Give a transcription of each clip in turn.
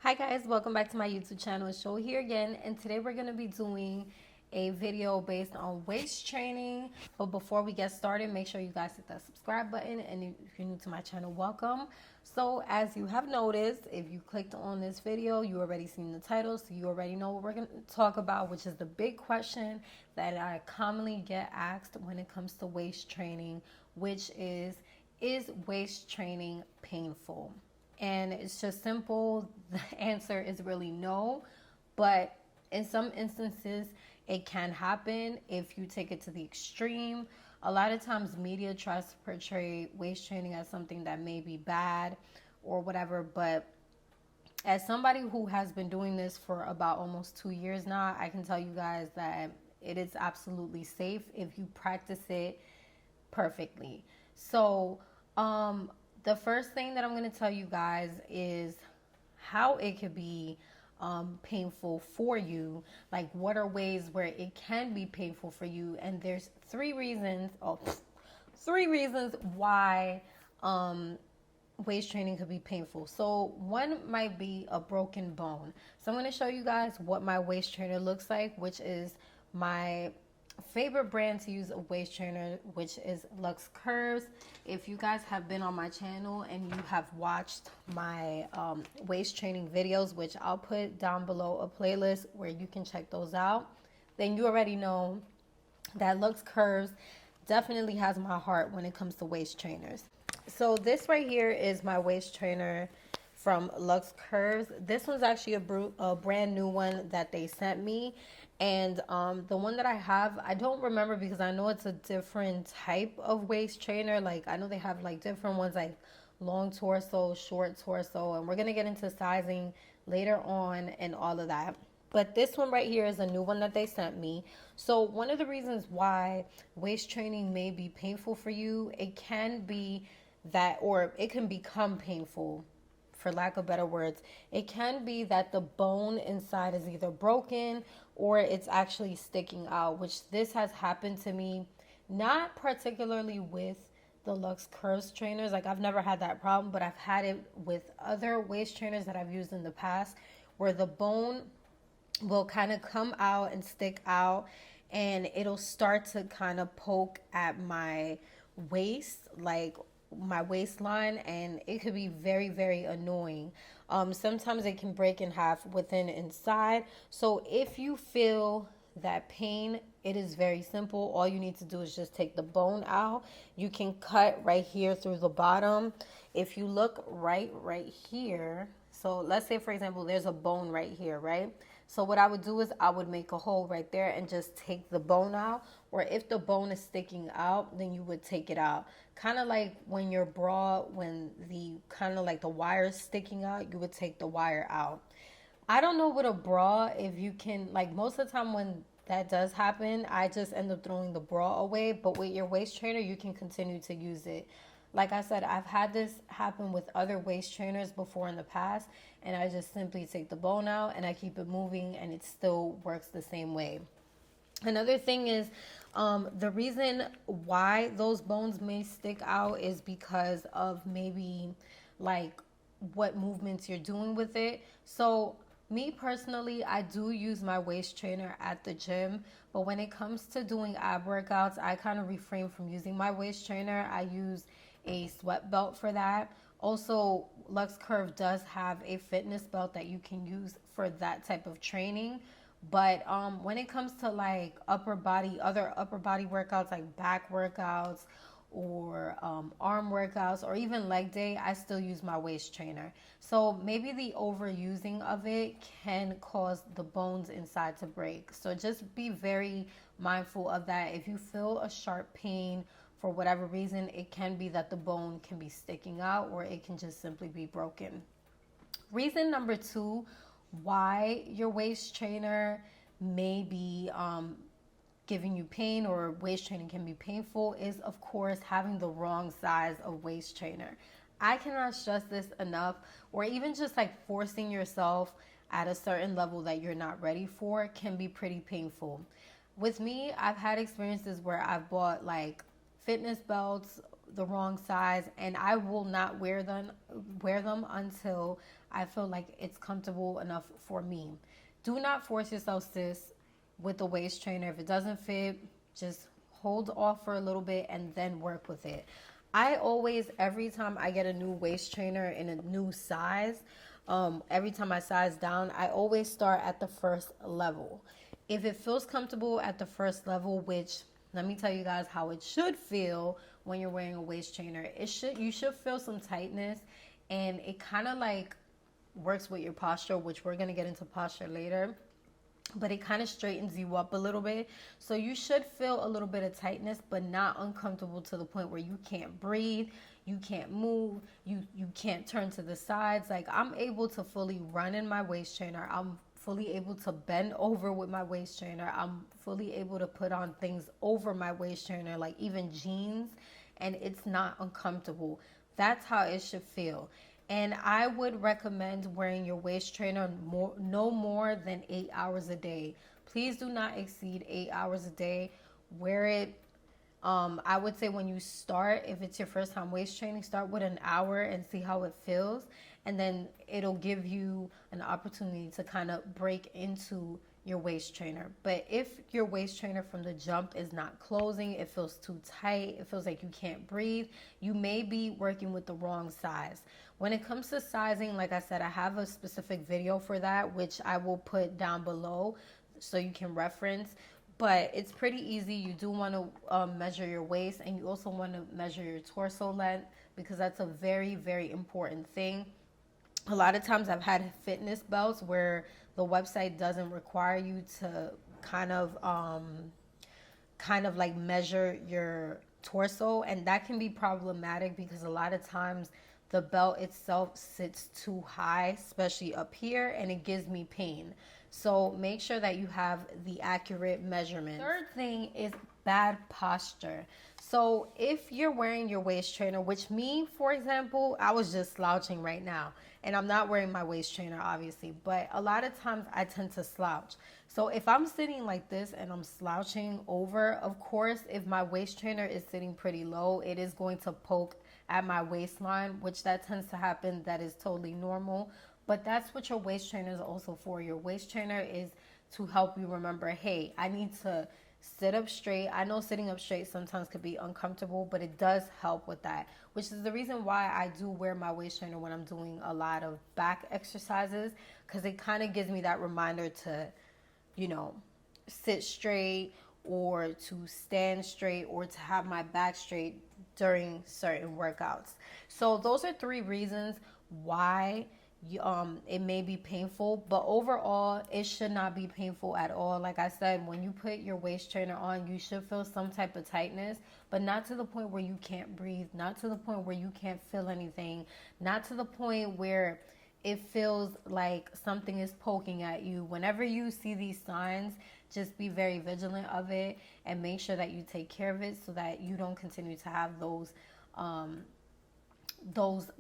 Hi guys, welcome back to my YouTube channel. It's Show here again, and today we're going to be doing a video based on waist training. But before we get started, make sure you guys hit that subscribe button, and if you're new to my channel, welcome. So as you have noticed, if you clicked on this video, you already seen the title, so you already know what we're going to talk about, which is the big question that I commonly get asked when it comes to waist training, which is waist training painful? And it's just simple. The answer is really no. But in some instances, it can happen if you take it to the extreme. A lot of times, media tries to portray waist training as something that may be bad or whatever. But as somebody who has been doing this for about almost 2 years now, I can tell you guys that it is absolutely safe if you practice it perfectly. So, the first thing that I'm going to tell you guys is how it could be painful for you. Like, what are ways where it can be painful for you? And there's three reasons why waist training could be painful. So one might be a broken bone. So I'm going to show you guys what my waist trainer looks like, which is my favorite brand to use a waist trainer, which is Luxx Curves. If you guys have been on my channel and you have watched my waist training videos, which I'll put down below a playlist where you can check those out, then you already know that Luxx Curves definitely has my heart when it comes to waist trainers. So this right here is my waist trainer from Luxx Curves. This one's actually a brand new one that they sent me. And the one that I have, I don't remember because I know it's a different type of waist trainer. Like, I know they have like different ones, like long torso, short torso, and we're going to get into sizing later on and all of that. But this one right here is a new one that they sent me. So one of the reasons why waist training may be painful for you, it can be that, or it can become painful, for lack of better words. It can be that the bone inside is either broken or it's actually sticking out, which this has happened to me, not particularly with the Luxx Curves trainers. Like, I've never had that problem, but I've had it with other waist trainers that I've used in the past, where the bone will kind of come out and stick out, and it'll start to kind of poke at my waist, like my waistline, and it could be very, very annoying. Sometimes it can break in half within inside. So if you feel that pain, it is very simple. All you need to do is just take the bone out. You can cut right here through the bottom. If you look right here, so let's say, for example, there's a bone right here, right? So what I would do is I would make a hole right there and just take the bone out. Or if the bone is sticking out, then you would take it out. Kind of like when your bra, when the kind of like the wire is sticking out, you would take the wire out. I don't know with a bra if you can, like, most of the time when that does happen, I just end up throwing the bra away. But with your waist trainer, you can continue to use it. Like I said, I've had this happen with other waist trainers before in the past, and I just simply take the bone out and I keep it moving, and it still works the same way. Another thing is, the reason why those bones may stick out is because of maybe like what movements you're doing with it. So me personally, I do use my waist trainer at the gym, but when it comes to doing ab workouts, I kind of refrain from using my waist trainer. I use a sweat belt for that. Also, Luxx Curve does have a fitness belt that you can use for that type of training. But when it comes to like other upper body workouts, like back workouts or arm workouts or even leg day, I still use my waist trainer. So maybe the overusing of it can cause the bones inside to break. So just be very mindful of that. If you feel a sharp pain for whatever reason, it can be that the bone can be sticking out, or it can just simply be broken. Reason number two why your waist trainer may be giving you pain, or waist training can be painful, is of course having the wrong size of waist trainer. I cannot stress this enough. Or even just like forcing yourself at a certain level that you're not ready for can be pretty painful. With me, I've had experiences where I've bought like fitness belts, the wrong size, and I will not wear them until I feel like it's comfortable enough for me. Do not force yourself, sis, with the waist trainer. If it doesn't fit, just hold off for a little bit and then work with it. I always, every time I get a new waist trainer in a new size, every time I size down, I always start at the first level. If it feels comfortable at the first level, which let me tell you guys how it should feel when you're wearing a waist trainer. You should feel some tightness, and it kind of like works with your posture, which we're going to get into posture later, but it kind of straightens you up a little bit. So you should feel a little bit of tightness, but not uncomfortable to the point where you can't breathe, you can't move, you can't turn to the sides. Like, I'm able to fully run in my waist trainer. I'm fully able to bend over with my waist trainer. I'm fully able to put on things over my waist trainer, like even jeans, and it's not uncomfortable. That's how it should feel. And I would recommend wearing your waist trainer no more than 8 hours a day. Please do not exceed 8 hours a day. Wear it. I would say when you start, if it's your first time waist training, start with an hour and see how it feels. And then it'll give you an opportunity to kind of break into your waist trainer. But if your waist trainer from the jump is not closing, it feels too tight, it feels like you can't breathe, you may be working with the wrong size. When it comes to sizing, like I said, I have a specific video for that, which I will put down below so you can reference. But it's pretty easy. You do want to measure your waist, and you also want to measure your torso length, because that's a very, very important thing. A lot of times I've had fitness belts where the website doesn't require you to kind of like measure your torso, and that can be problematic because a lot of times the belt itself sits too high, especially up here, and it gives me pain. So make sure that you have the accurate measurement. Third thing is bad posture. So if you're wearing your waist trainer, which me, for example, I was just slouching right now, and I'm not wearing my waist trainer, obviously, but a lot of times I tend to slouch. So if I'm sitting like this and I'm slouching over, of course, if my waist trainer is sitting pretty low, it is going to poke at my waistline, which that tends to happen. That is totally normal. But that's what your waist trainer is also for. Your waist trainer is to help you remember, hey, I need to sit up straight. I know sitting up straight sometimes could be uncomfortable, but it does help with that, which is the reason why I do wear my waist trainer when I'm doing a lot of back exercises, because it kind of gives me that reminder to, sit straight, or to stand straight, or to have my back straight during certain workouts. So those are 3 reasons why it may be painful, but overall it should not be painful at all. Like I said, when you put your waist trainer on, you should feel some type of tightness, but not to the point where you can't breathe, not to the point where you can't feel anything, not to the point where it feels like something is poking at you. Whenever you see these signs, just be very vigilant of it and make sure that you take care of it so that you don't continue to have those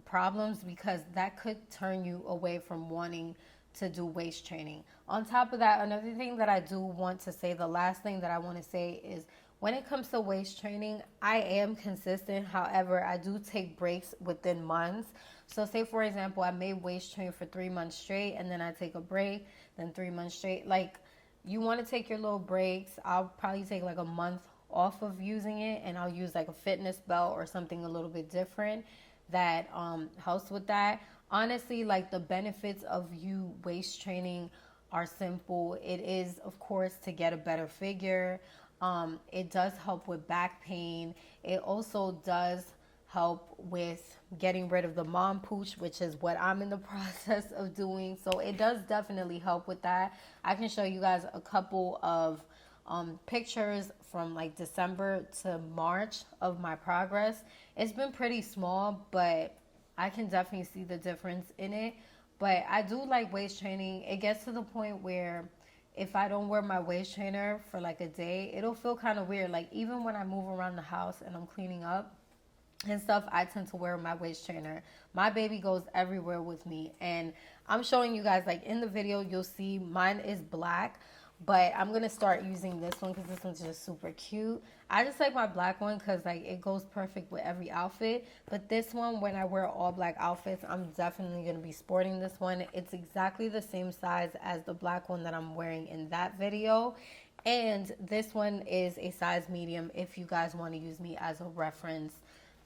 problems, because that could turn you away from wanting to do waist training. On top of that, another thing that I do want to say, the last thing that I want to say is, when it comes to waist training, I am consistent. However, I do take breaks within months. So say, for example, I may waist train for 3 months straight, and then I take a break, then 3 months straight. Like, you want to take your little breaks. I'll probably take like a month off of using it, and I'll use like a fitness belt or something a little bit different that helps with that. Honestly, like, the benefits of you waist training are simple. It is, of course, to get a better figure. It does help with back pain. It also does help with getting rid of the mom pooch, which is what I'm in the process of doing. So it does definitely help with that. I can show you guys a couple of pictures from like December to March of my progress. It's been pretty small, but I can definitely see the difference in it. But I do like waist training. It gets to the point where if I don't wear my waist trainer for like a day, it'll feel kind of weird. Like, even when I move around the house and I'm cleaning up and stuff, I tend to wear my waist trainer. My baby goes everywhere with me, and I'm showing you guys, like in the video, you'll see mine is black. But I'm going to start using this one because this one's just super cute. I just like my black one because like it goes perfect with every outfit. But this one, when I wear all black outfits, I'm definitely going to be sporting this one. It's exactly the same size as the black one that I'm wearing in that video. And this one is a size medium if you guys want to use me as a reference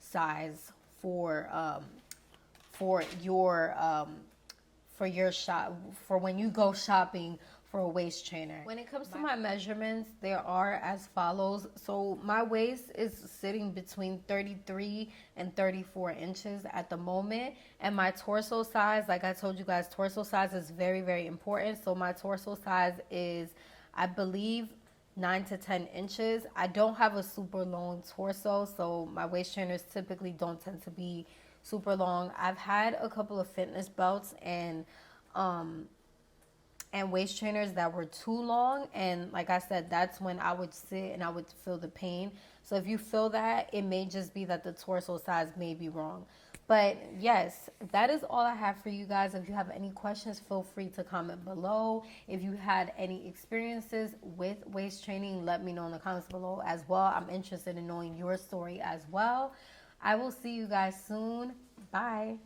size for your shop, for when you go shopping for a waist trainer. When it comes to my measurements, there are as follows. So my waist is sitting between 33 and 34 inches at the moment. And my torso size, like I told you guys, torso size is very, very important. So my torso size is, I believe, 9 to 10 inches. I don't have a super long torso, so my waist trainers typically don't tend to be super long. I've had a couple of fitness belts and waist trainers that were too long, and like I said, that's when I would sit and I would feel the pain. So if you feel that, it may just be that the torso size may be wrong. But yes, that is all I have for you guys. If you have any questions, feel free to comment below. If you had any experiences with waist training, let me know in the comments below as well. I'm interested in knowing your story as well. I will see you guys soon. Bye.